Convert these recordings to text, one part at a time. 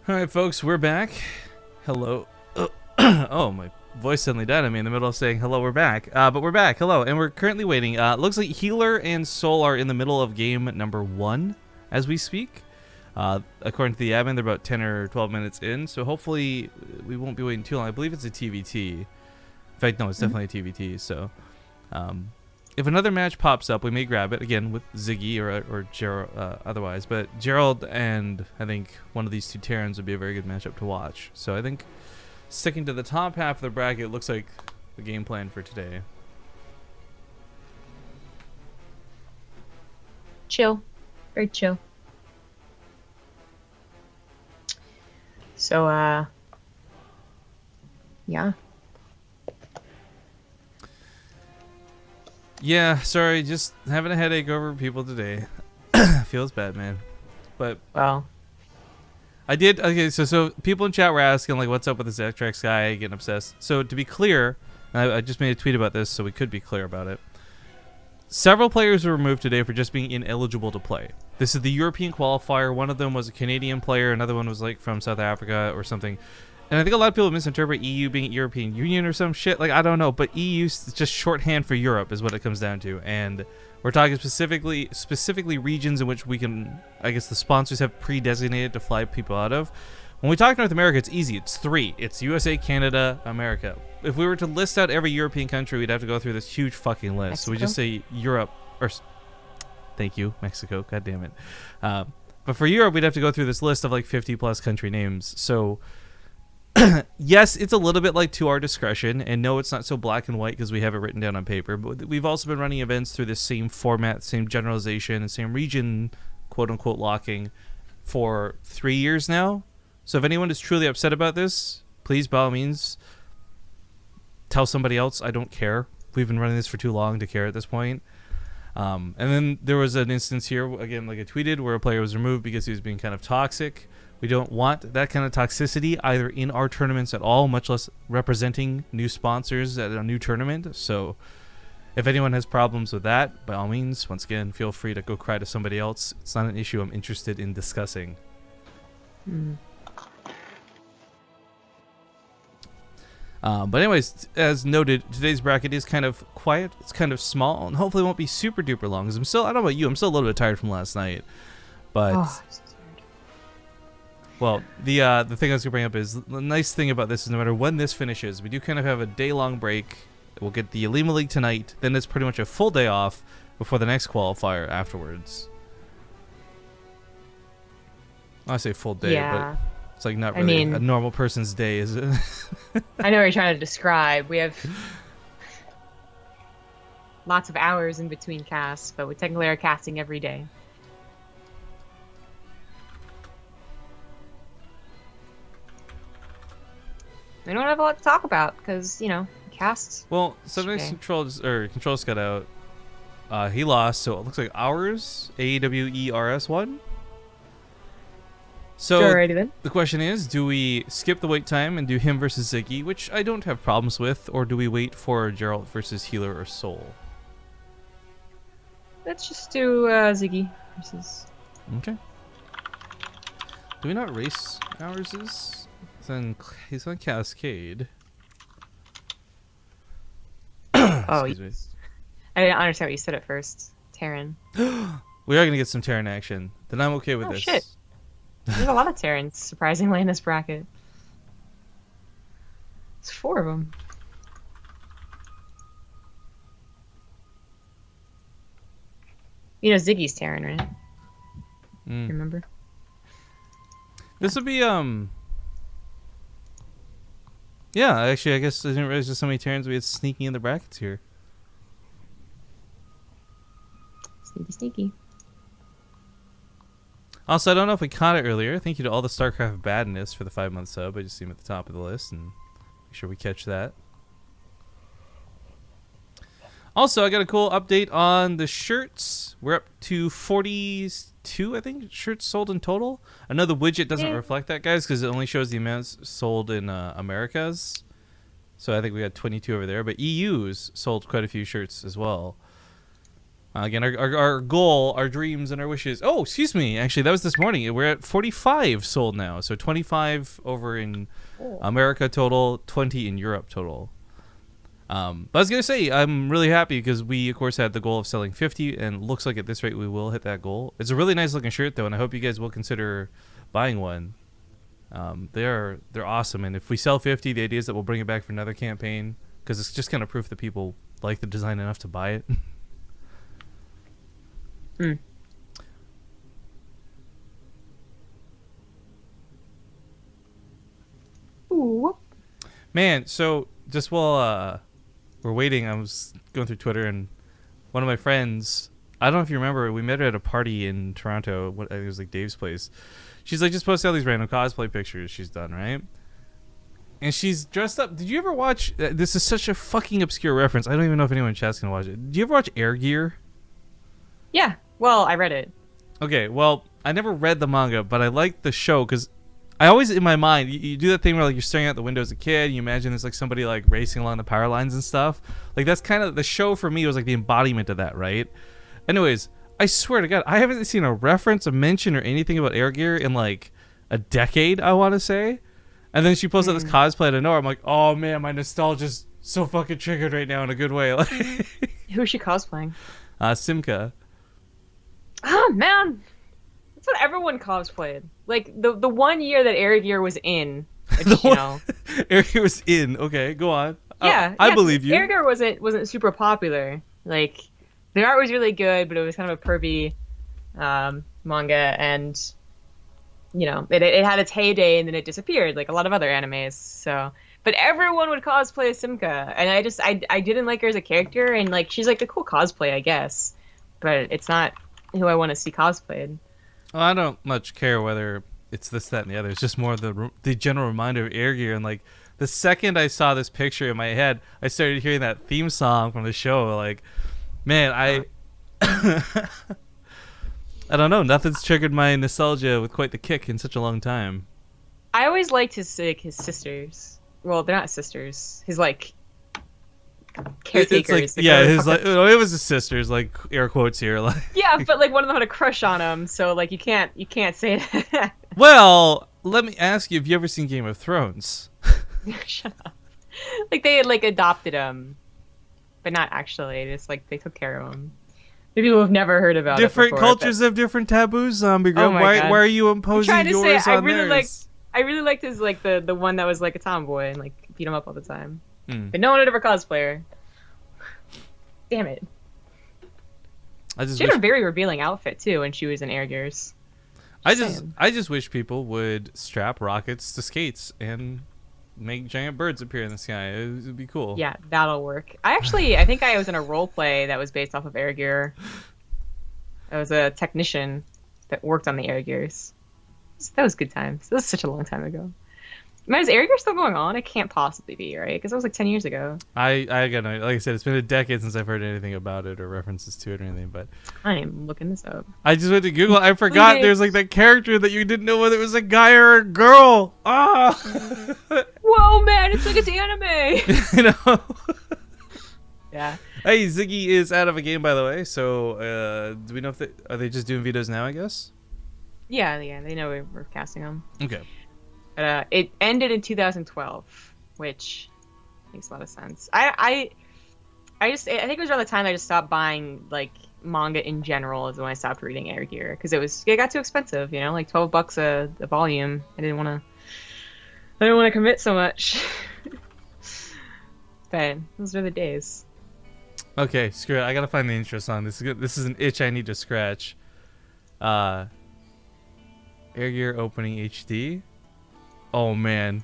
All right, folks, we're back. Hello. Oh, my voice suddenly died on me in the middle of saying hello, we're back. But we're back. Hello, and we're currently waiting. Looks like Healer and Soul are in the middle of game number 1 as we speak. According to the admin, they're about 10 or 12 minutes in, so hopefully we won't be waiting too long. I believe it's a TvT. In fact, no, it's definitely a TvT, so... if another match pops up, we may grab it, again, with Ziggy or Gerald otherwise. But Gerald and, I think, one of these two Terrans would be a very good matchup to watch. So I think sticking to the top half of the bracket looks like the game plan for today. Chill. Very chill. So, yeah. Yeah, sorry, just having a headache over people today. Feels bad, man. But Well, I did. Okay, so people in chat were asking like, what's up with this Xtrax guy getting obsessed? So to be clear, and I just made a tweet about this, so we could be clear about it. Several players were removed today for just being ineligible to play. This is the European qualifier. One of them was a Canadian player. Another one was like from South Africa or something. And I think a lot of people misinterpret EU being European Union or some shit. Like, I don't know. But EU is just shorthand for Europe is what it comes down to. And we're talking specifically regions in which we can, I guess the sponsors have pre-designated to fly people out of. When we talk North America, it's easy. It's 3. It's USA, Canada, America. If we were to list out every European country, we'd have to go through this huge fucking list. Mexico? So we just say Europe, or thank you, Mexico. God damn it. But for Europe, we'd have to go through this list of like 50 plus country names. So yes, it's a little bit like to our discretion, and no, it's not so black and white because we have it written down on paper, but we've also been running events through the same format, same generalization, and same region, quote-unquote, locking for 3 years now. So if anyone is truly upset about this, please, by all means, tell somebody else. I don't care. We've been running this for too long to care at this point. And then there was an instance here, again, like I tweeted, where a player was removed because he was being kind of toxic. We don't want that kind of toxicity either in our tournaments at all, much less representing new sponsors at a new tournament. So if anyone has problems with that, by all means, once again, feel free to go cry to somebody else. It's not an issue I'm interested in discussing. But anyways, as noted, today's bracket is kind of quiet. It's kind of small, and hopefully won't be super duper long. Because I don't know about you, I'm still a little bit tired from last night. But well, the thing I was gonna bring up is the nice thing about this is no matter when this finishes, we do kind of have a day-long break. We'll get the Alima League tonight, then it's pretty much a full day off before the next qualifier afterwards. I say full day, but it's like not really a normal person's day, is it? I know what you're trying to describe. We have lots of hours in between casts, but we technically are casting every day. We don't have a lot to talk about because, you know, casts. Well, sometimes Control just got out. He lost, so it looks like Awers, AWERS won. So Alrighty then. The question is, do we skip the wait time and do him versus Ziggy, which I don't have problems with, or do we wait for Gerald versus Healer or Soul? Let's just do Ziggy versus... Okay. Do we not race Awers'? He's on Cascade. Oh, Excuse me. I didn't understand what you said at first. Terran. We are going to get some Terran action. Then I'm okay with this. Shit. There's a lot of Terrans, surprisingly, in this bracket. There's 4 of them. You know Ziggy's Terran, right? Remember? This would be, yeah, actually, I guess I didn't realize there's so many Terrans we had sneaking in the brackets here. Sneaky, sneaky. Also, I don't know if we caught it earlier. Thank you to all the StarCraft badness for the 5-month sub. I just see him at the top of the list, and make sure we catch that. Also, I got a cool update on the shirts. We're up to 42, I think, shirts sold in total. I know the widget doesn't reflect that, guys, because it only shows the amounts sold in Americas. So I think we got 22 over there. But EU's sold quite a few shirts as well. Again, our goal, our dreams, and our wishes. Oh, excuse me. Actually, that was this morning. We're at 45 sold now. So 25 over in America total, 20 in Europe total. But I was going to say, I'm really happy because we, of course, had the goal of selling 50. And it looks like at this rate, we will hit that goal. It's a really nice looking shirt, though. And I hope you guys will consider buying one. They're awesome. And if we sell 50, the idea is that we'll bring it back for another campaign. Because it's just kind of proof that people like the design enough to buy it. Ooh. Man, so just while we're waiting, I was going through Twitter, and one of my friends, I don't know if you remember, we met her at a party in Toronto. I think it was like Dave's place. She's like just posting all these random cosplay pictures she's done, right? And she's dressed up. Did you ever watch? This is such a fucking obscure reference. I don't even know if anyone in chat's gonna watch it. Did you ever watch Air Gear? Yeah. Well, I read it. Okay, well, I never read the manga, but I liked the show because I always, in my mind, you do that thing where like you're staring out the window as a kid, and you imagine there's like somebody like racing along the power lines and stuff. Like that's kind of the show for me was like the embodiment of that, right? Anyways, I swear to God, I haven't seen a reference, a mention, or anything about Air Gear in like a decade, I want to say. And then she posted this cosplay out of nowhere. I'm like, oh man, my nostalgia's so fucking triggered right now in a good way. Like, who is she cosplaying? Simka. Oh man, that's what everyone cosplayed. Like the 1 year that Air Gear was in, which, you know, Air Gear was in. Okay, go on. Yeah, I believe you. Air Gear wasn't super popular. Like the art was really good, but it was kind of a pervy manga, and you know, it had its heyday and then it disappeared, like a lot of other animes. So, but everyone would cosplay Simka, and I didn't like her as a character, and like she's like a cool cosplay, I guess, but it's not who I want to see cosplayed. Well, I don't much care whether it's this, that, and the other. It's just more the general reminder of Air Gear. And like the second I saw this picture in my head, I started hearing that theme song from the show. Like, man, I don't know. Nothing's triggered my nostalgia with quite the kick in such a long time. I always liked his sisters. Well, they're not sisters. His like caretakers. It's like, yeah, his like it was his sisters, like air quotes here. Like yeah, but like one of them had a crush on him, so like you can't say that. Well, let me ask you: have you ever seen Game of Thrones? Shut up. Like they had like adopted him, but not actually. Just like they took care of him. Maybe people have never heard about different it before, cultures have different taboos. Zombie girl, why are you imposing yours on theirs? I really liked his like the one that was like a tomboy and like beat him up all the time. But no one would ever cosplay her. Damn it. She had a very revealing outfit too when she was in Air Gears. I just wish people would strap rockets to skates and make giant birds appear in the sky. It would be cool. Yeah, that'll work. I think I was in a role play that was based off of Air Gear. I was a technician that worked on the Air Gears. That was good times. That was such a long time ago. Man, is Air Gear still going on? It can't possibly be, right? Because that was like 10 years ago. I got no, like I said, it's been a decade since I've heard anything about it or references to it or anything. But I am looking this up. I just went to Google. I forgot there's like that character that you didn't know whether it was a guy or a girl. Ah. Whoa, man! It's like it's anime. You know. Yeah. Hey, Ziggy is out of a game, by the way. So, do we know if are they just doing videos now? I guess. Yeah, they know we're casting them. Okay. But it ended in 2012, which makes a lot of sense. I think it was around the time I just stopped buying like manga in general is when I stopped reading Air Gear because it got too expensive, you know, like $12 a volume. I didn't want to commit so much. But those were the days. Okay, screw it. I gotta find the intro song. This is an itch I need to scratch. Air Gear opening HD. Oh man,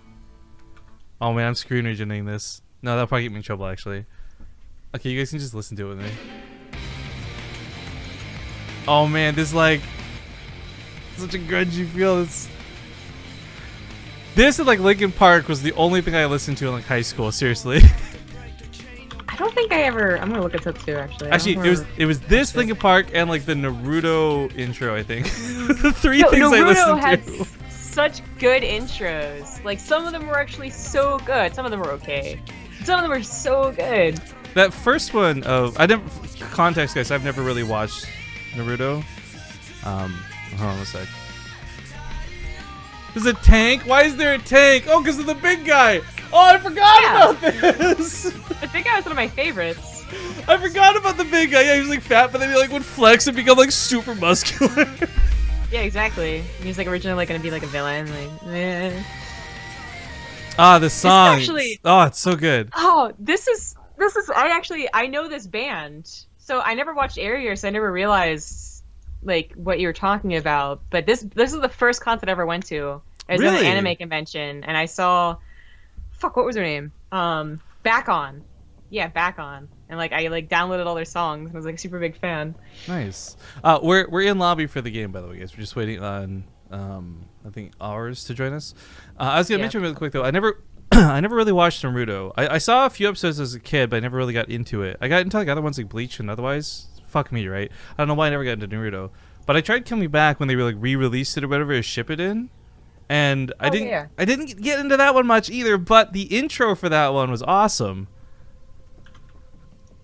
I'm screen regioning this. No, that'll probably get me in trouble actually. Okay, you guys can just listen to it with me. Oh man, this like such a grungy feel. This and like Linkin Park was the only thing I listened to in like high school. Seriously. I don't think I'm gonna look it up too. Actually, it was this Linkin Park and like the Naruto intro. I think the three things Naruto I listened to. Such good intros. Like some of them were actually so good. Some of them were okay. Some of them were so good. That first one of context, guys. I've never really watched Naruto. Hold on a sec. There's a tank. Why is there a tank? Oh, because of the big guy. Oh, I forgot about this. The big guy was one of my favorites. I forgot about the big guy. Yeah, he was like fat, but then he like would flex and become like super muscular. Yeah, exactly. He was like originally like gonna be like a villain. Like, eh. Ah, the song. Actually, oh, it's so good. Oh, this is. I know this band. So I never watched Area, so I never realized like what you were talking about. But this is the first concert I ever went to. It was at an anime convention, and I saw, what was her name? Back On. Yeah, Back On. And like I like downloaded all their songs, and I was like a super big fan. Nice. We're in lobby for the game, by the way, guys. We're just waiting on I think Awers to join us. I was gonna mention really quick though. I never really watched Naruto. I saw a few episodes as a kid, but I never really got into it. I got into like other ones like Bleach and otherwise. Fuck me, right? I don't know why I never got into Naruto. But I tried coming back when they were like re-released it or whatever to ship it in. And I didn't get into that one much either, but the intro for that one was awesome.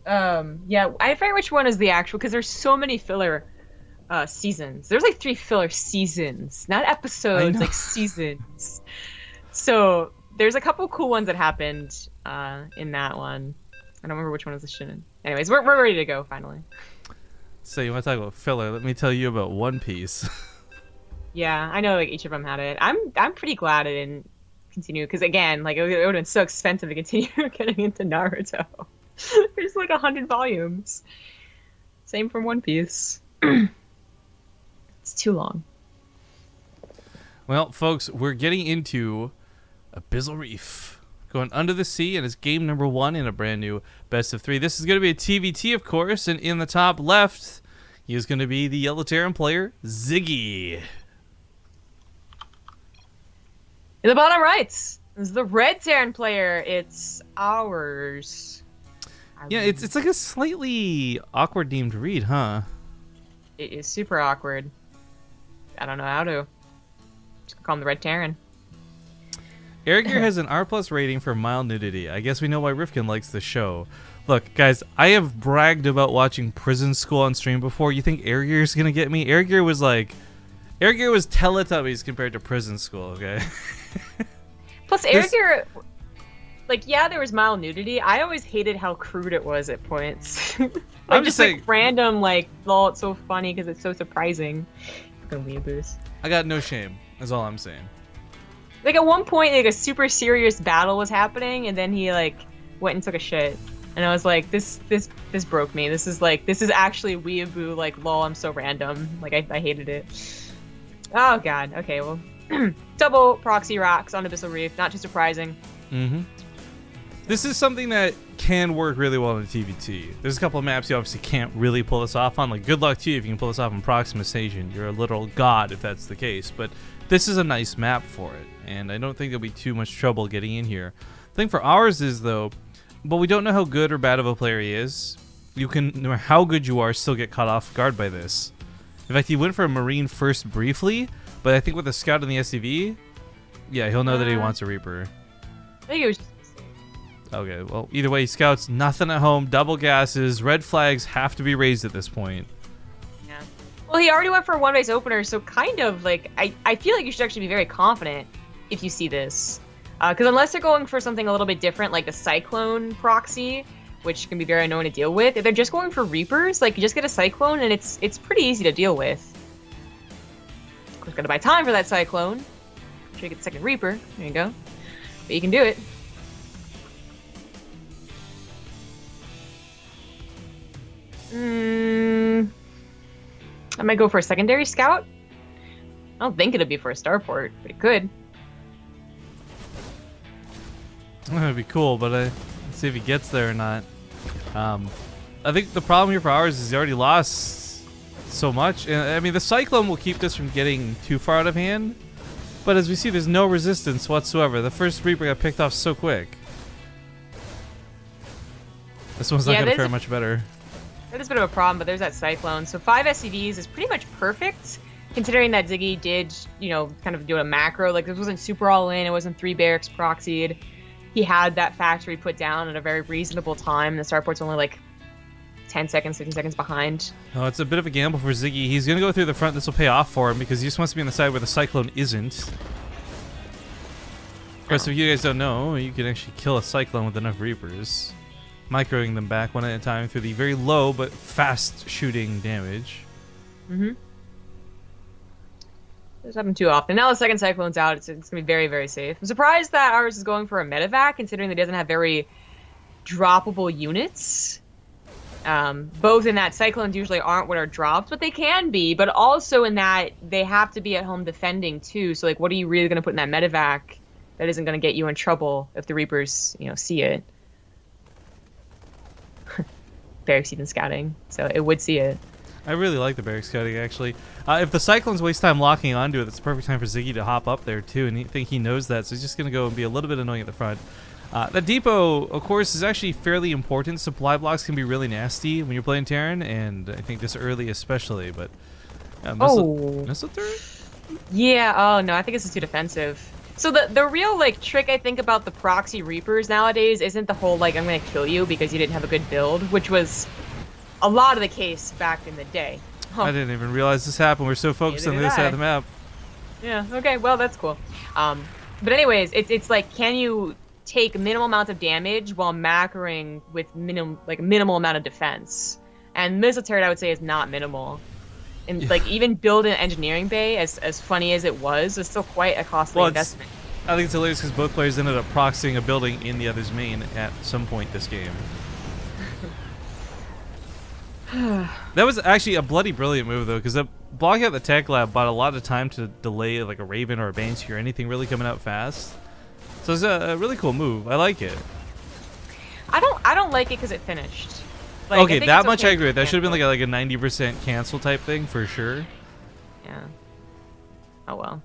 Yeah, I forget which one is the actual, because there's so many filler seasons. There's like 3 filler seasons, not episodes, like seasons. So there's a couple cool ones that happened in that one. I don't remember which one was the shinin. Anyways, we're ready to go finally. So you want to talk about filler? Let me tell you about One Piece. Yeah, I know like each of them had it. I'm pretty glad I didn't continue, because again, like it would have been so expensive to continue getting into Naruto. There's like 100 volumes. Same for One Piece. It's too long. Well, folks, we're getting into Abyssal Reef. Going under the sea, and it's game number 1 in a brand new best of 3. This is going to be a TvT, of course, and in the top left, he is going to be the Yellow Terran player, Ziggy. In the bottom right is the Red Terran player. It's Awers. Yeah, it's like a slightly awkward name to read, huh? It is super awkward. I don't know how to. Just call him the Red Terran. Air Gear has an R+ rating for mild nudity. I guess we know why Rifkin likes the show. Look, guys, I have bragged about watching Prison School on stream before. You think Air Gear's gonna get me? Air Gear was Teletubbies compared to Prison School, okay? Plus, Air Gear, like, yeah, there was mild nudity. I always hated how crude it was at points. Like, I'm just saying, like random, like, lol, it's so funny because it's so surprising. Fucking weeaboos. I got no shame. That's all I'm saying. Like at one point, like a super serious battle was happening, and then he like went and took a shit, and I was like, this broke me. This is actually weeaboo. Like lol, I'm so random. Like I hated it. Oh god. Okay, well, double proxy rocks on Abyssal Reef. Not too surprising. Mm-hmm. This is something that can work really well in TvT. There's a couple of maps you obviously can't really pull this off on. Like good luck to you if you can pull this off in Proxima Station. You're a literal god if that's the case. But this is a nice map for it, and I don't think there'll be too much trouble getting in here. The thing for Ours is, though, but we don't know how good or bad of a player he is. You can, no matter how good you are, still get caught off guard by this. In fact, he went for a Marine first briefly, but I think with a Scout and the SCV, yeah, he'll know that he wants a Reaper. I think it was just... Okay, well, either way, Scouts, nothing at home, double gases, red flags have to be raised at this point. Well, he already went for a one-base opener, so kind of, like, I feel like you should actually be very confident if you see this. Because unless they're going for something a little bit different, like the Cyclone proxy, which can be very annoying to deal with, if they're just going for Reapers, like, you just get a Cyclone, and it's pretty easy to deal with. Of course, gotta buy time for that Cyclone. I'm sure you get the second Reaper. There you go. But you can do it. I might go for a secondary scout. I don't think it'll be for a starport, but it could. That'd be cool, but let's see if he gets there or not. I think the problem here for Ours is he already lost so much. And I mean, the Cyclone will keep this from getting too far out of hand. But as we see, there's no resistance whatsoever. The first Reaper got picked off so quick. This one's not going to fare much better. That is a bit of a problem, but there's that Cyclone. So 5 SCVs is pretty much perfect, considering that Ziggy did, you know, kind of do a macro. Like, this wasn't super all in. It wasn't 3 barracks proxied. he had that factory put down at a very reasonable time. The starport's only like 10 seconds, 15 seconds behind. Oh, it's a bit of a gamble for Ziggy. He's going to go through the front. This will pay off for him because he just wants to be on the side where the Cyclone isn't. Of course, if you guys don't know, you can actually kill a Cyclone with enough Reapers. Microing them back one at a time through the very low but fast shooting damage. Mm-hmm. Doesn't happen too often. Now the second Cyclone's out, it's going to be very, very safe. I'm surprised that Awers is going for a medevac, considering that he doesn't have very droppable units. Both in that Cyclones usually aren't what are dropped, but they can be, but also in that they have to be at home defending too. So like, what are you really going to put in that medevac that isn't going to get you in trouble if the Reapers, you know, see it? Barracks even scouting, so it would see it. I really like the barrack scouting, actually. If the Cyclones waste time locking onto it, it's the perfect time for Ziggy to hop up there, too, and I think he knows that, so he's just going to go and be a little bit annoying at the front. The depot, of course, is actually fairly important. Supply blocks can be really nasty when you're playing Terran, and I think this early especially, but... Missile turret? Yeah, oh no, I think this is too defensive. So the real, like, trick, I think, about the proxy Reapers nowadays isn't the whole, like, I'm gonna kill you because you didn't have a good build, which was a lot of the case back in the day. Huh. I didn't even realize this happened. We're so focused on this side of the map. Yeah, okay, well, that's cool. But anyways, it's like, can you take minimal amounts of damage while macroing with minimal amount of defense? And missile turret, I would say, is not minimal. And like even build an engineering bay, as funny as it was still quite a costly investment. I think it's hilarious because both players ended up proxying a building in the other's main at some point this game. That was actually a bloody brilliant move though, because blocking out the tech lab bought a lot of time to delay like a Raven or a Banshee or anything really coming out fast. So it's a really cool move. I like it. I don't like it because it finished. Like, okay, that much I agree with. That should have been like a 90% cancel type thing for sure. Yeah. Oh well.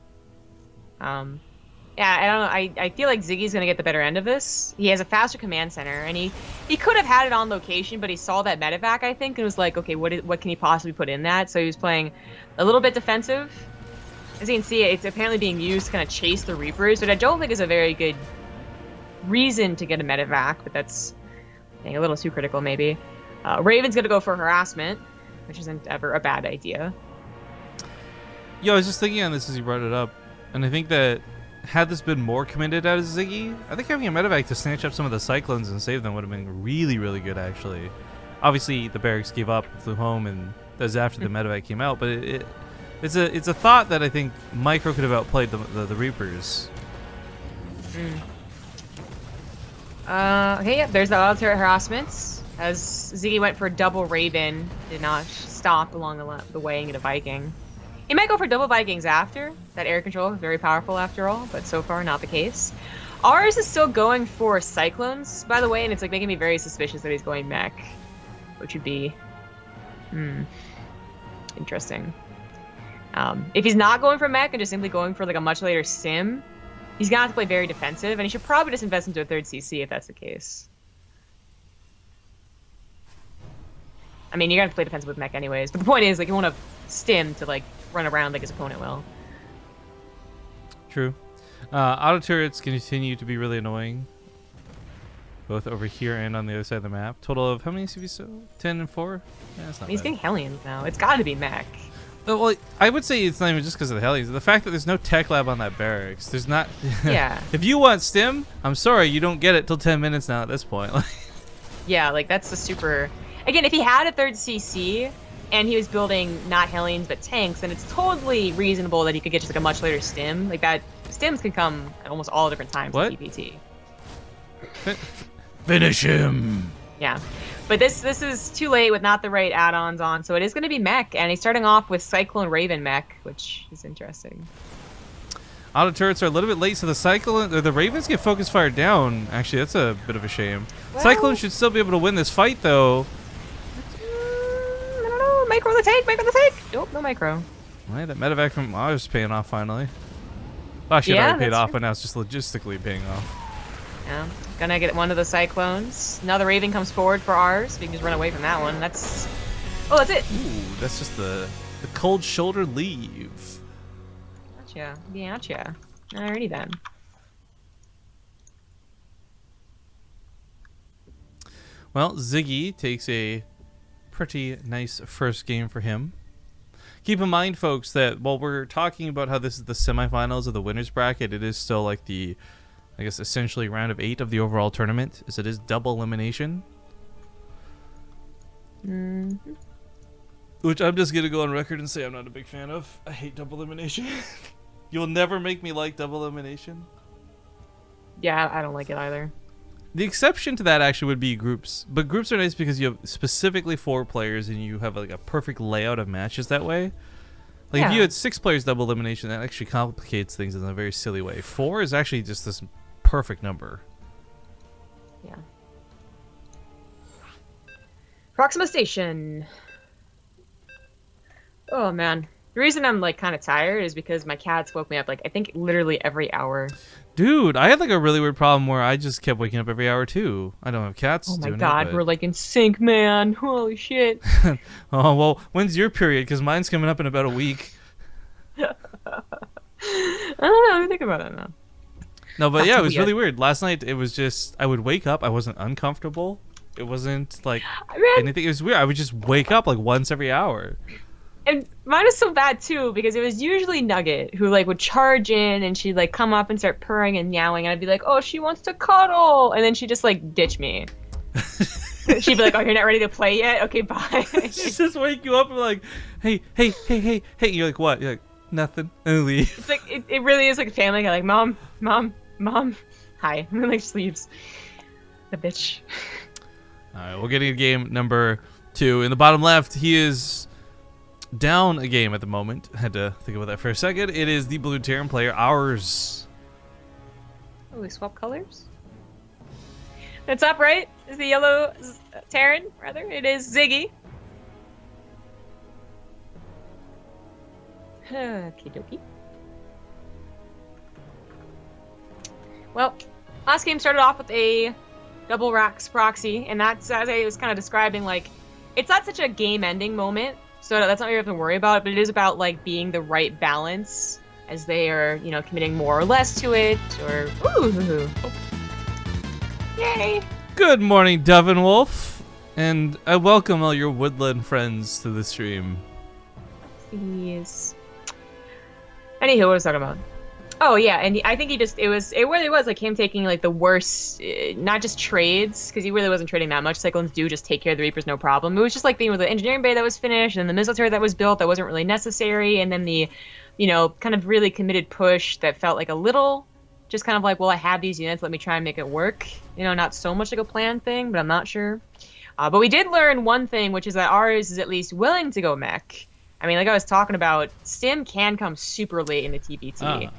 Yeah, I don't know. I feel like Ziggy's gonna get the better end of this. He has a faster command center, and he could have had it on location, but he saw that medevac, I think, and was like, okay, what can he possibly put in that? So he was playing a little bit defensive. As you can see, it's apparently being used to kind of chase the Reapers, but I don't think is a very good reason to get a medevac. But that's a little too critical, maybe. Raven's gonna go for harassment, which isn't ever a bad idea. Yo, I was just thinking on this as you brought it up, and I think that had this been more commended out of Ziggy, I think having a medevac to snatch up some of the Cyclones and save them would have been really, really good, actually. Obviously, the barracks gave up, flew home, and that was after the medevac came out, but it's a thought that I think Micro could have outplayed the Reapers. Okay, yep, there's the auto turret harassments. As Ziggy went for double Raven, did not stop along the way and get a Viking. He might go for double Vikings after. That air control is very powerful after all, but so far not the case. Awers is still going for Cyclones, by the way, and it's like making me very suspicious that he's going mech, which would be interesting. If he's not going for mech and just simply going for like a much later sim, he's gonna have to play very defensive, and he should probably just invest into a third CC if that's the case. I mean, you're gonna have to play defensive with mech anyways, but the point is, like, you won't have stim to like run around like his opponent will. True. Auto turrets continue to be really annoying, both over here and on the other side of the map. Total of how many CVs? So 10 and 4. Yeah, that's not He's bad. getting Hellions now. It's got to be mech. Well, I would say it's not even just because of the Hellions. The fact that there's no tech lab on that barracks. There's not. Yeah. If you want stim, I'm sorry, you don't get it till 10 minutes now at this point. Yeah, like that's the super. Again, if he had a third CC and he was building not Hellions but tanks, then it's totally reasonable that he could get just like a much later stim. Like that, stims can come at almost all different times in TvT. Finish him. Yeah, but this is too late with not the right add-ons on, so it is going to be mech, and he's starting off with Cyclone Raven mech, which is interesting. Auto turrets are a little bit late, so the Ravens get focus fired down. Actually, that's a bit of a shame. Well, Cyclone should still be able to win this fight, though. I don't know. Micro the tank. Micro the tank. Nope, no micro. Right, that medevac from Awers is paying off finally. Well, actually, it already paid off, but now it's just logistically paying off. Yeah, gonna get one of the Cyclones. Now the Raven comes forward for ours. We can just run away from that one. That's... Oh, that's it. Ooh, that's just the cold shoulder leave. Gotcha. Gotcha. Alrighty then. Well, Ziggy takes a pretty nice first game for him. Keep in mind, folks, that while we're talking about how this is the semifinals of the winners bracket, it is still like the, I guess, essentially round of 8 of the overall tournament, as it is double elimination. Mm-hmm. Which I'm just going to go on record and say I'm not a big fan of. I hate double elimination. You'll never make me like double elimination. Yeah, I don't like it either. The exception to that actually would be groups. But groups are nice because you have specifically 4 players and you have like a perfect layout of matches that way. Like if you had 6 players double elimination, that actually complicates things in a very silly way. 4 is actually just this perfect number. Yeah. Proxima Station. Oh man. The reason I'm like kind of tired is because my cats woke me up like I think literally every hour. Dude, I had like a really weird problem where I just kept waking up every hour too. I don't have cats. Oh my doing god, it, but... we're like in sync, man. Holy shit. Oh, well, when's your period? Because mine's coming up in about a week. I don't know. Let me think about it now. No, but That's yeah, it was weird. really weird. Last night, it was just, I would wake up. I wasn't uncomfortable. It wasn't like Man, anything. It was weird. I would just wake up like once every hour. and mine was so bad too because it was usually Nugget who like would charge in and she'd like come up and start purring and meowing and I'd be like, oh, she wants to cuddle, and then she'd just like ditch me. She'd be like, oh, you're not ready to play yet? Okay, bye. She just wake you up and like, hey. You're like, what? You're like, nothing. And leave. It's like it really is like a family guy, like mom, hi, and then like just leaves. The bitch. All right, we're getting to game number 2. In the bottom left, he is down a game at the moment. Had to think about that for a second. It is the blue Terran player, Awers. Oh, we swap colors? It's up, right? Is the yellow Terran, rather? It is Ziggy. Okie dokie. Well, last game started off with a double racks proxy, and that's, as I was kind of describing, like, it's not such a game-ending moment, so that's not what you have to worry about, but it is about, like, being the right balance as they are, you know, committing more or less to it, or... Ooh! Yay! Good morning, Dove Wolf, and I welcome all your woodland friends to the stream. Please. Anywho, what was I talking about? Oh yeah, and I think it really was like him taking like the worst, not just trades, because he really wasn't trading that much. Cyclones do just take care of the Reapers, no problem. It was just like being with the engineering bay that was finished, and the missile turret that was built that wasn't really necessary, and then the, you know, kind of really committed push that felt like a little, just kind of like, well, I have these units, let me try and make it work. You know, not so much like a planned thing, but I'm not sure. But we did learn one thing, which is that Awers is at least willing to go mech. I mean, like I was talking about, Sim can come super late in the TvT. Yeah.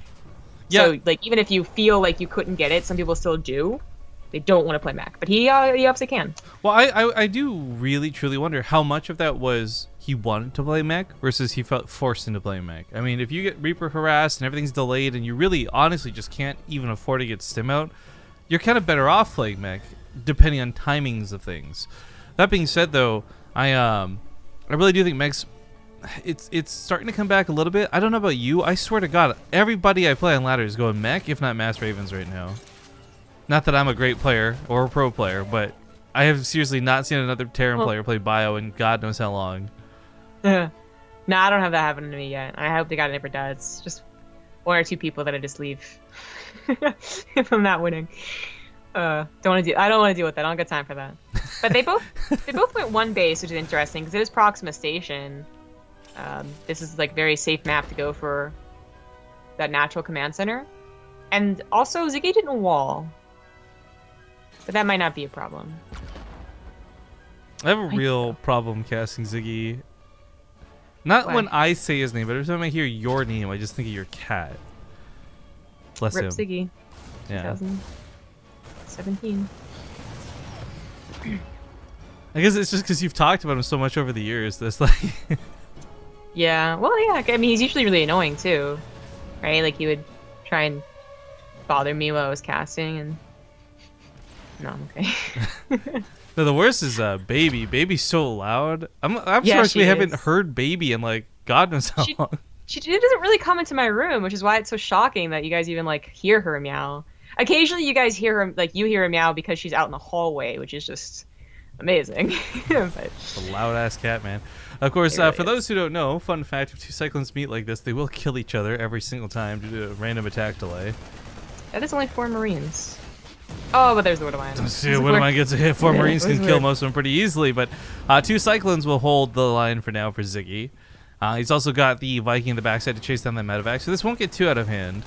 So, like, even if you feel like you couldn't get it, some people still do. They don't want to play mech, but he obviously can. Well, I do really, truly wonder how much of that was he wanted to play mech versus he felt forced into playing mech. I mean, if you get Reaper harassed and everything's delayed and you really, honestly, just can't even afford to get Stim out, you're kind of better off playing mech, depending on timings of things. That being said, though, I really do think mech's... It's starting to come back a little bit. I don't know about you. I swear to God, everybody I play on ladder is going mech, if not Mass Ravens right now. Not that I'm a great player or a pro player, but I have seriously not seen another Terran player play bio in God knows how long. No, I don't have that happen to me yet. I hope the God never does. Just 1 or 2 people that I just leave if I'm not winning. I don't want to deal with that. I don't got time for that. But they both went 1 base, which is interesting because it is Proxima Station. This is like very safe map to go for that natural command center. And also Ziggy didn't wall. But that might not be a problem. I have a real problem casting Ziggy. Not Why? when I say his name, but every time I hear your name, I just think of your cat. Bless Rip him. Ziggy. Yeah. 2017. I guess it's just because you've talked about him so much over the years. That's like... Yeah, well, yeah, I mean, he's usually really annoying, too. Right? Like, he would try and bother me while I was casting, and... No, I'm okay. No, the worst is Baby. Baby's so loud. I'm Yeah, surprised she we haven't is. heard Baby in, like, God knows how long. She doesn't really come into my room, which is why it's so shocking that you guys even, like, hear her meow. Occasionally, you guys hear her, like, you hear her meow because she's out in the hallway, which is just amazing. But It's a loud ass cat, man. Of course, it really for is. those who don't know, fun fact: if two cyclones meet like this, they will kill each other every single time due to a random attack delay. That is only 4 Marines. Oh, but there's the Widowmine. Let's see, Widowmine gets a hit. 4 Yeah, Marines it was can kill weird. most of them pretty easily, but 2 cyclones will hold the line for now for Ziggy. He's also got the Viking in the backside to chase down that medevac, so this won't get too out of hand.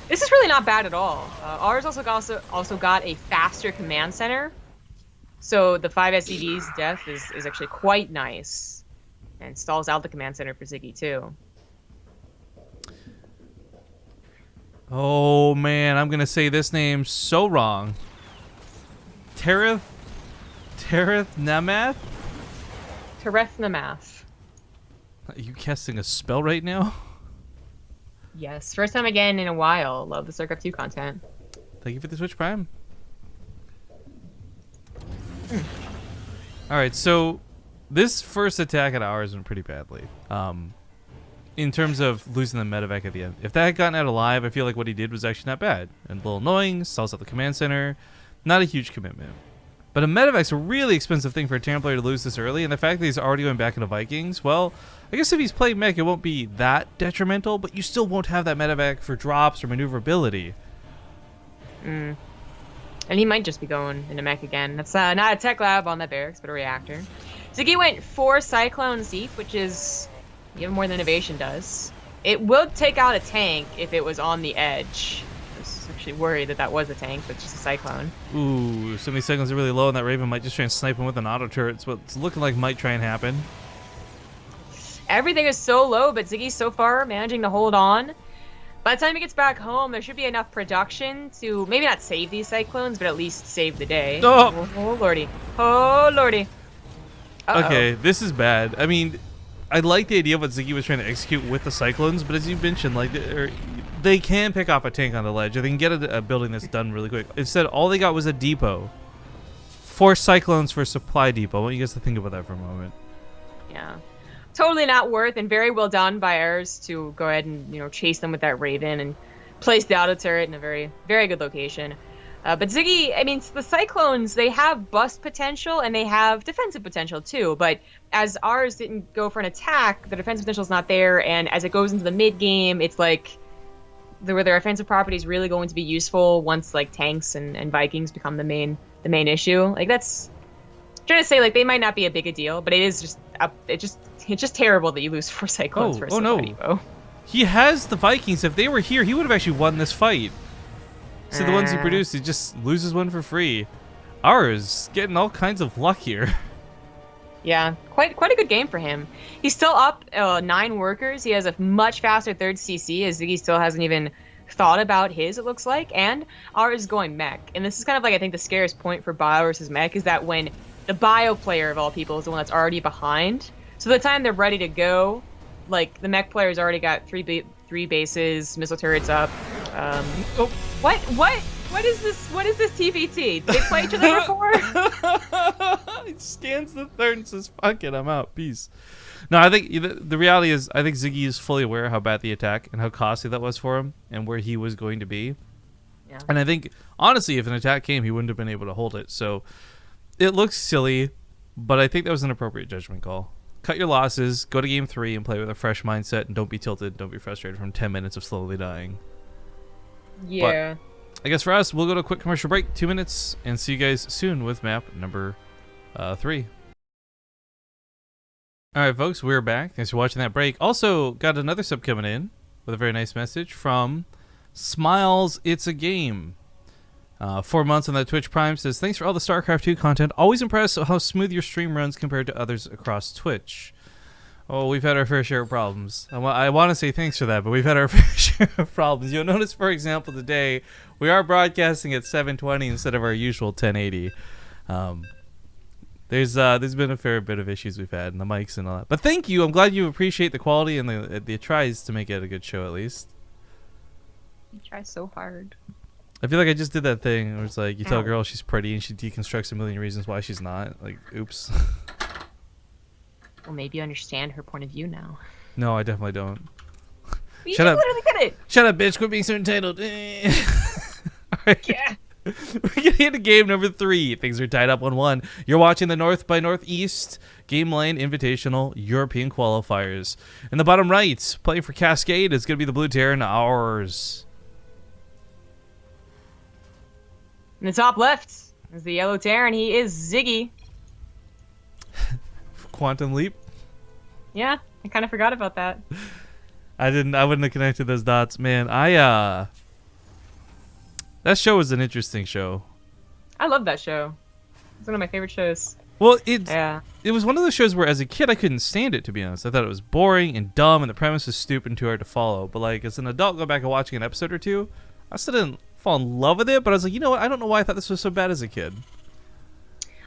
This is really not bad at all. Ours also got a faster command center, so the 5 SCV's death is actually quite nice, and stalls out the command center for Ziggy too. Oh man, I'm gonna say this name so wrong. Tereth Namath? Terethnamath. Are you casting a spell right now? Yes, first time again in a while. Love the StarCraft 2 content. Thank you for the Twitch Prime. Alright, so this first attack at Ours went pretty badly. In terms of losing the medevac at the end. If that had gotten out alive, I feel like what he did was actually not bad. And a little annoying, stalls out the command center. Not a huge commitment. But a medevac's a really expensive thing for a Terran player to lose this early, and the fact that he's already going back into Vikings, well, I guess if he's playing mech, it won't be that detrimental, but you still won't have that medevac for drops or maneuverability. And he might just be going into mech again. That's not a tech lab on that barracks, but a reactor. Ziggy went 4 Cyclones deep, which is even more than Innovation does. It will take out a tank if it was on the edge. I was actually worried that was a tank, but just a Cyclone. Ooh, so many seconds are really low, and that Raven might just try and snipe him with an auto turret. It's what's looking like might try and happen. Everything is so low, but Ziggy's so far managing to hold on. By the time he gets back home, there should be enough production to maybe not save these Cyclones, but at least save the day. Oh! Oh lordy. Oh lordy. Uh-oh. Okay, this is bad. I mean, I like the idea of what Ziggy was trying to execute with the Cyclones, but as you mentioned, like, they can pick off a tank on the ledge. They can get a building that's done really quick. Instead, all they got was a depot. 4 Cyclones for a supply depot. I want you guys to think about that for a moment. Yeah. Totally not worth, and very well done by Awers to go ahead and, chase them with that Raven and place the auto turret in a very, very good location. But Ziggy, I mean, the Cyclones, they have bust potential and they have defensive potential too. But as Ours didn't go for an attack, the defensive potential is not there. And as it goes into the mid game, it's like their offensive property is really going to be useful once like tanks and Vikings become the main issue. Like that's I'm trying to say like they might not be a big a deal, but it is just it's just terrible that you lose 4 Cyclones for a no. depot. He has the Vikings. If they were here, he would have actually won this fight. So the ones he produced, he just loses one for free. Ours getting all kinds of luck here. Yeah, quite a good game for him. He's still up 9 workers. He has a much faster 3rd CC, as Ziggy still hasn't even thought about his, it looks like. And Ours is going mech. And this is kind of like, I think, the scariest point for Bio versus mech is that when the Bio player, of all people, is the one that's already behind. So the time they're ready to go, like, the mech player's already got 3 bases, missile turrets up. Oh. What is this? What is this TvT? Did they play each other before? He scans the 3rd and says, fuck it, I'm out. Peace. No, I think the reality is I think Ziggy is fully aware of how bad the attack and how costly that was for him and where he was going to be. Yeah. And I think, honestly, if an attack came, he wouldn't have been able to hold it. So it looks silly, but I think that was an appropriate judgment call. Cut your losses, go to game 3 and play with a fresh mindset, and don't be tilted, don't be frustrated from 10 minutes of slowly dying. Yeah. But I guess for us, we'll go to a quick commercial break, 2 minutes, and see you guys soon with map number 3. All right, folks, we're back. Thanks for watching that break. Also, got another sub coming in with a very nice message from Smiles. It's a game. 4 months on that Twitch Prime says, thanks for all the StarCraft 2 content. Always impressed how smooth your stream runs compared to others across Twitch. Oh, we've had our fair share of problems. I want to say thanks for that, but we've had our fair share of problems. You'll notice, for example, today we are broadcasting at 720 instead of our usual 1080. There's been a fair bit of issues we've had, and the mics and all that. But thank you. I'm glad you appreciate the quality and the tries to make it a good show at least. You try so hard. I feel like I just did that thing where it's like you tell a Ow. girl she's pretty and she deconstructs a million reasons why she's not. Like, oops. Well, maybe you understand her point of view now. No, I definitely don't. You Shut up. literally get it. Shut up, bitch. Quit being so entitled. All right. Yeah. We're getting into game number 3. Things are tied up 1-1. You're watching the North by Northeast Gameland Invitational European Qualifiers. In the bottom right, playing for Cascade is going to be the Blue Terran Awers. In the top left is the Yellow Terran. He is Ziggy. Quantum Leap. Yeah, I kind of forgot about that. I wouldn't have connected those dots, man. That show was an interesting show. I love that show. It's one of my favorite shows. Well, it was one of those shows where, as a kid, I couldn't stand it, to be honest. I thought it was boring and dumb, and the premise was stupid and too hard to follow. But, like, as an adult, go back and watching an episode or two, I still didn't fall in love with it, but I was like, you know what? I don't know why I thought this was so bad as a kid.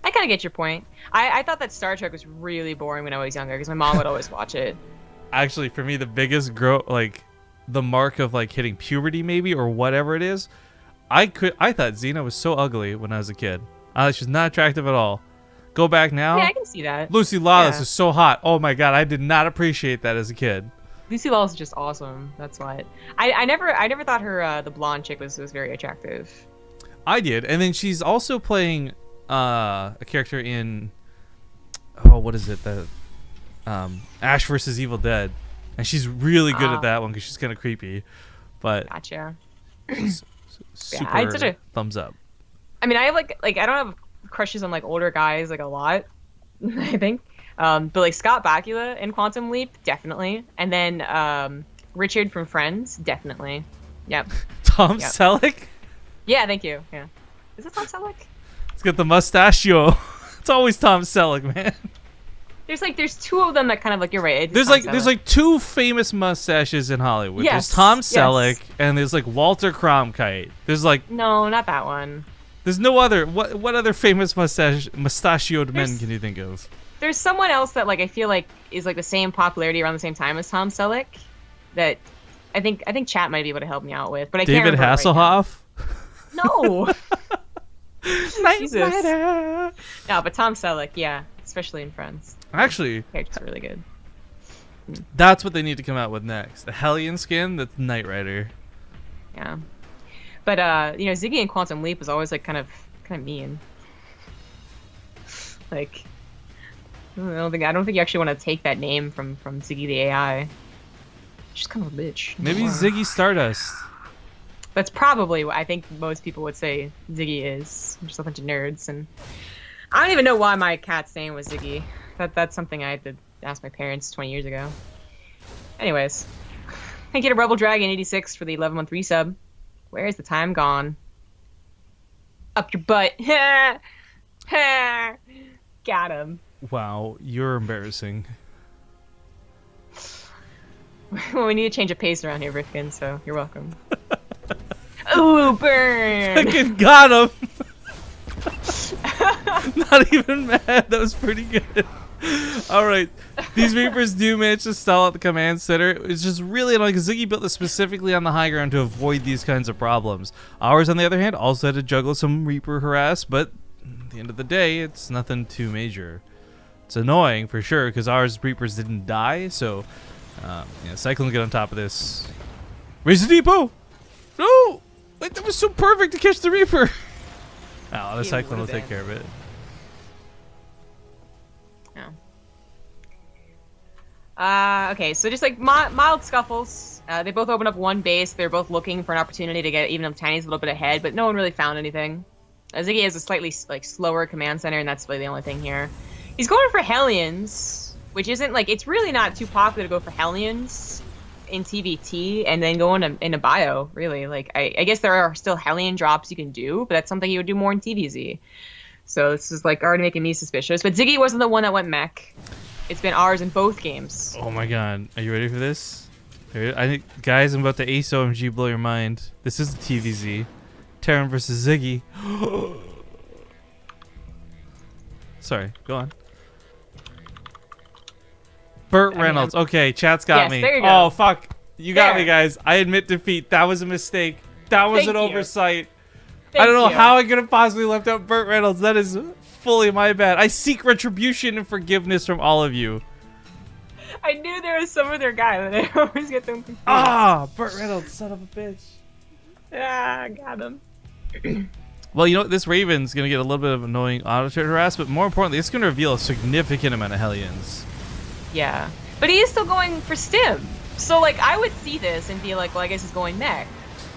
I kind of get your point. I thought that Star Trek was really boring when I was younger because my mom would always watch it. Actually, for me, the biggest the mark of, like, hitting puberty, maybe, or whatever it is, I thought Xena was so ugly when I was a kid. She's not attractive at all. Go back now. Yeah, I can see that. Lucy Lawless is so hot. Oh my god, I did not appreciate that as a kid. Lucy Lawless is just awesome. That's why. I never thought her the blonde chick was very attractive. I did, and then she's also playing a character in what is it, the Ash vs Evil Dead, and she's really good at that one because she's kind of creepy. But gotcha. Super thumbs up. I mean, I have like I don't have crushes on like older guys like a lot, I think. But like Scott Bakula in Quantum Leap, definitely. And then Richard from Friends, definitely. Yep. Tom Selleck? Yeah, thank you. Yeah. Is it Tom Selleck? It's got the mustachio. It's always Tom Selleck, man. There's two of them that kind of like, you're right. There's like two famous mustaches in Hollywood. Yes. There's Tom Selleck and there's like Walter Cronkite. There's like no, not that one. There's no other. What other famous mustachioed men can you think of? There's someone else that like I feel like is like the same popularity around the same time as Tom Selleck that I think chat might be able to help me out with, but I David can't remember Hasselhoff. Right now. No. Jesus. Rider. No, but Tom Selleck, yeah, especially in Friends. Actually, character's really good. That's what they need to come out with next. The Hellion skin that's Knight Rider. Yeah. But Ziggy in Quantum Leap was always like kind of mean. Like I don't think you actually want to take that name from Ziggy the AI. She's kind of a bitch. Maybe Ziggy Stardust. That's probably what I think most people would say Ziggy is. Just a bunch of nerds, and I don't even know why my cat's name was Ziggy. That's something I had to ask my parents 20 years ago. Anyways, thank you to Rebel Dragon 86 for the 11-month resub. Where is the time gone? Up your butt. Got him. Wow, you're embarrassing. Well, we need to change a pace around here, Rifkin, so you're welcome. Ooh, burn! Fucking got him! Not even mad. That was pretty good. Alright. These Reapers do manage to stall out the command center. It's just really annoying because Ziggy built this specifically on the high ground to avoid these kinds of problems. Ours, on the other hand, also had to juggle some Reaper harass, but at the end of the day, it's nothing too major. It's annoying for sure because ours Reapers didn't die, so Cyclone will get on top of this. Raise the depot! No! Wait, that was so perfect to catch the Reaper! Oh, the Cyclone will take care of it. Okay, so just like mild scuffles. They both open up one base. They're both looking for an opportunity to get even a tiny little bit ahead, but no one really found anything. Ziggy has a slightly slower command center, and that's really the only thing here. He's going for Hellions, which isn't like it's really not too popular to go for Hellions in TvT and then go into bio. Really, like I guess there are still Hellion drops you can do, but that's something you would do more in TvZ. So this is like already making me suspicious. But Ziggy wasn't the one that went mech. It's been ours in both games. Oh my god. Are you ready for this? I think, guys, I'm about to ace OMG blow your mind. This is the TvZ. Terran versus Ziggy. Sorry, go on. Burt Reynolds. Okay, chat's got me. There you go. Oh, fuck. You got me, guys. I admit defeat. That was a mistake. That was an oversight. I don't know how I could have possibly left out Burt Reynolds. That is fully my bad. I seek retribution and forgiveness from all of you. I knew there was some other guy, but I always get them confused. Ah, Burt Reynolds, son of a bitch. Yeah, got him. Well, you know, this Raven's going to get a little bit of annoying auto-turret harass, but more importantly, it's going to reveal a significant amount of Hellions. Yeah. But he is still going for stim. So, like, I would see this and be like, well, I guess he's going mech.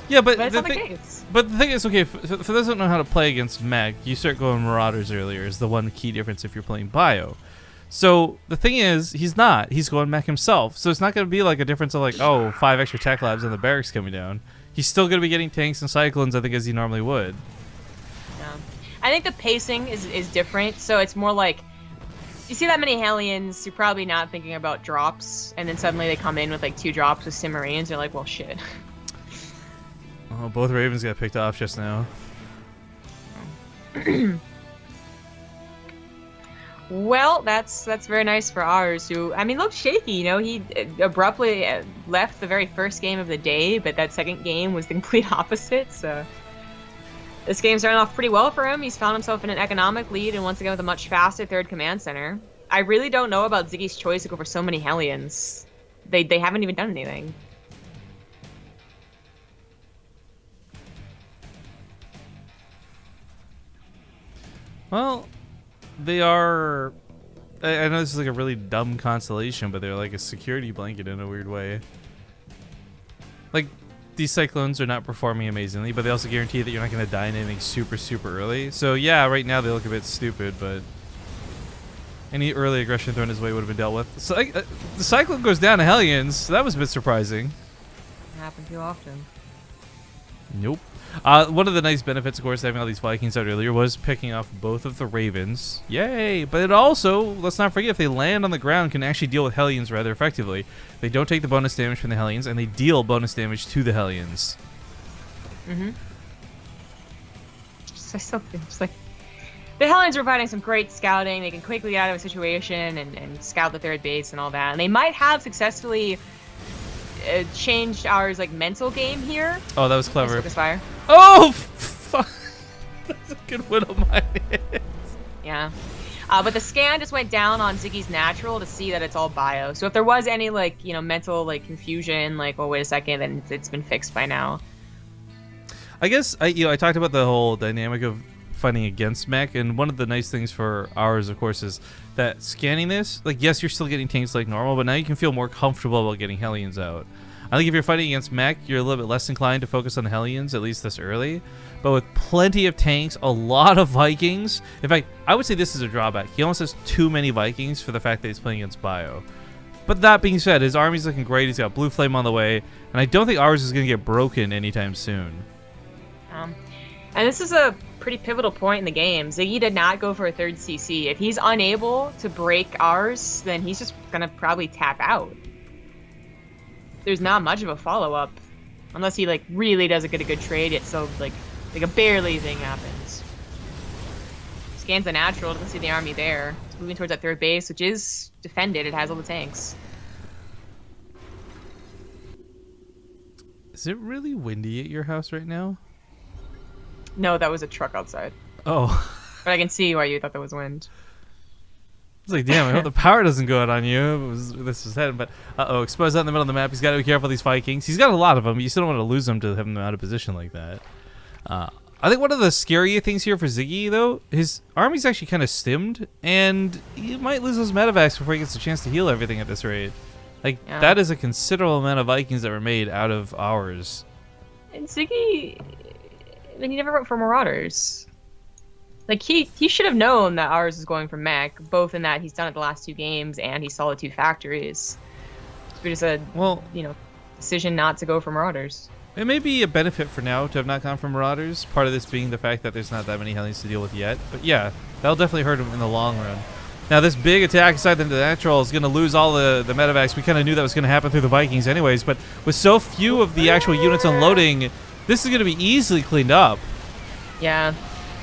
Yeah, but it's not the case. But the thing is, okay, for those who don't know how to play against mech, you start going Marauders earlier is the one key difference if you're playing Bio. So the thing is, he's not. He's going mech himself. So it's not going to be like a difference of like, oh, 5 extra tech labs and the barracks coming down. He's still going to be getting tanks and cyclones, I think, as he normally would. Yeah. I think the pacing is different. So it's more like, you see that many Hellions, you're probably not thinking about drops, and then suddenly they come in with like 2 drops with Cimmerians, you're like, well, shit. Oh, both Ravens got picked off just now. Well, that's very nice for Awers, who, I mean, looked shaky, you know, he abruptly left the very first game of the day, but that second game was the complete opposite, so this game's starting off pretty well for him. He's found himself in an economic lead, and once again with a much faster third command center. I really don't know about Ziggy's choice to go for so many Hellions. They haven't even done anything. Well, they are... I know this is like a really dumb constellation, but they're like a security blanket in a weird way. Like, these Cyclones are not performing amazingly, but they also guarantee that you're not going to die in anything super, super early. So yeah, right now they look a bit stupid, but any early aggression thrown his way would have been dealt with. So the Cyclone goes down to Hellions, so that was a bit surprising. It happens too often. Nope. One of the nice benefits, of course, having all these Vikings out earlier was picking off both of the Ravens. Yay! But it also, let's not forget, if they land on the ground, can actually deal with Hellions rather effectively. They don't take the bonus damage from the Hellions, and they deal bonus damage to the Hellions. Mm-hmm. Just like, the Hellions are providing some great scouting. They can quickly get out of a situation and scout the third base and all that. And they might have successfully changed our like mental game here. Oh, that was clever. Focus fire. Oh, fuck. That's a good win on my head. Yeah. But the scan just went down on Ziggy's natural to see that it's all bio. So if there was any like, you know, mental like confusion, like, oh, wait a second, then it's been fixed by now. I guess I talked about the whole dynamic of fighting against mech, and one of the nice things for Awers, of course, is that scanning this, like, yes, you're still getting tanks like normal, but now you can feel more comfortable about getting Hellions out. I think if you're fighting against mech, you're a little bit less inclined to focus on the Hellions, at least this early. But with plenty of tanks, a lot of Vikings. In fact, I would say this is a drawback. He almost has too many Vikings for the fact that he's playing against Bio. But that being said, his army's looking great. He's got Blue Flame on the way, and I don't think Awers is going to get broken anytime soon. And this is a pretty pivotal point in the game. Ziggy did not go for a third CC. If he's unable to break Awers, then he's just going to probably tap out. There's not much of a follow-up. Unless he, like, really does get a good trade, yet so, like a barely thing happens. Scans the natural, doesn't see the army there. It's moving towards that third base, which is defended. It has all the tanks. Is it really windy at your house right now? No, that was a truck outside. Oh. But I can see why you thought that was wind. It's like, damn, I hope the power doesn't go out on you. This was heading, but exposed out in the middle of the map. He's got to be careful of these Vikings. He's got a lot of them. You still don't want to lose them to have them out of position like that. I think one of the scarier things here for Ziggy, though, his army's actually kind of stimmed, and he might lose those medevacs before he gets a chance to heal everything at this rate. Like, yeah. That is a considerable amount of Vikings that were made out of Awers. And Ziggy, I mean, he never went for Marauders. Like, he should have known that Awers is going for mech, both in that he's done it the last 2 games and he saw the 2 factories. So just a, decision not to go for Marauders. It may be a benefit for now to have not gone for Marauders, part of this being the fact that there's not that many Hellions to deal with yet. But yeah, that'll definitely hurt him in the long run. Now, this big attack aside the natural is going to lose all the medevacs. We kind of knew that was going to happen through the Vikings anyways, but with so few of the actual units unloading, this is going to be easily cleaned up. Yeah.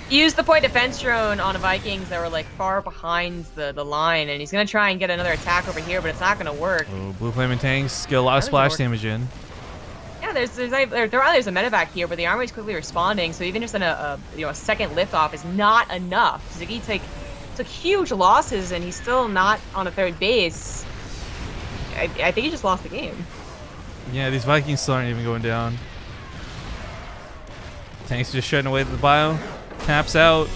He used the point defense drone on the Vikings that were like far behind the line, and he's going to try and get another attack over here, but it's not going to work. Oh, Blue Flame and tanks get a lot of splash damage in. Yeah, there's a medevac here, but the army's quickly responding, so even just a second liftoff is not enough. Ziggy took huge losses, and he's still not on a third base. I think he just lost the game. Yeah, these Vikings still aren't even going down. Tanks just shutting away the bio. Taps out.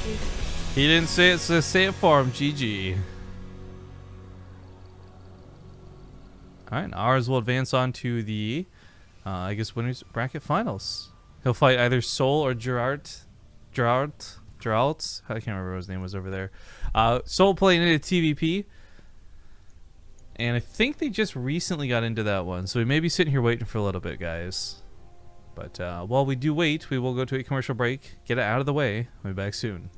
He didn't say it, so say it for him. GG. All right, Awers will advance on to the, I guess, winners bracket finals. He'll fight either Sol or Gerard. I can't remember what his name was over there. Sol playing into TvP. And I think they just recently got into that one. So we may be sitting here waiting for a little bit, guys. But while we do wait, we will go to a commercial break, get it out of the way. We'll be back soon.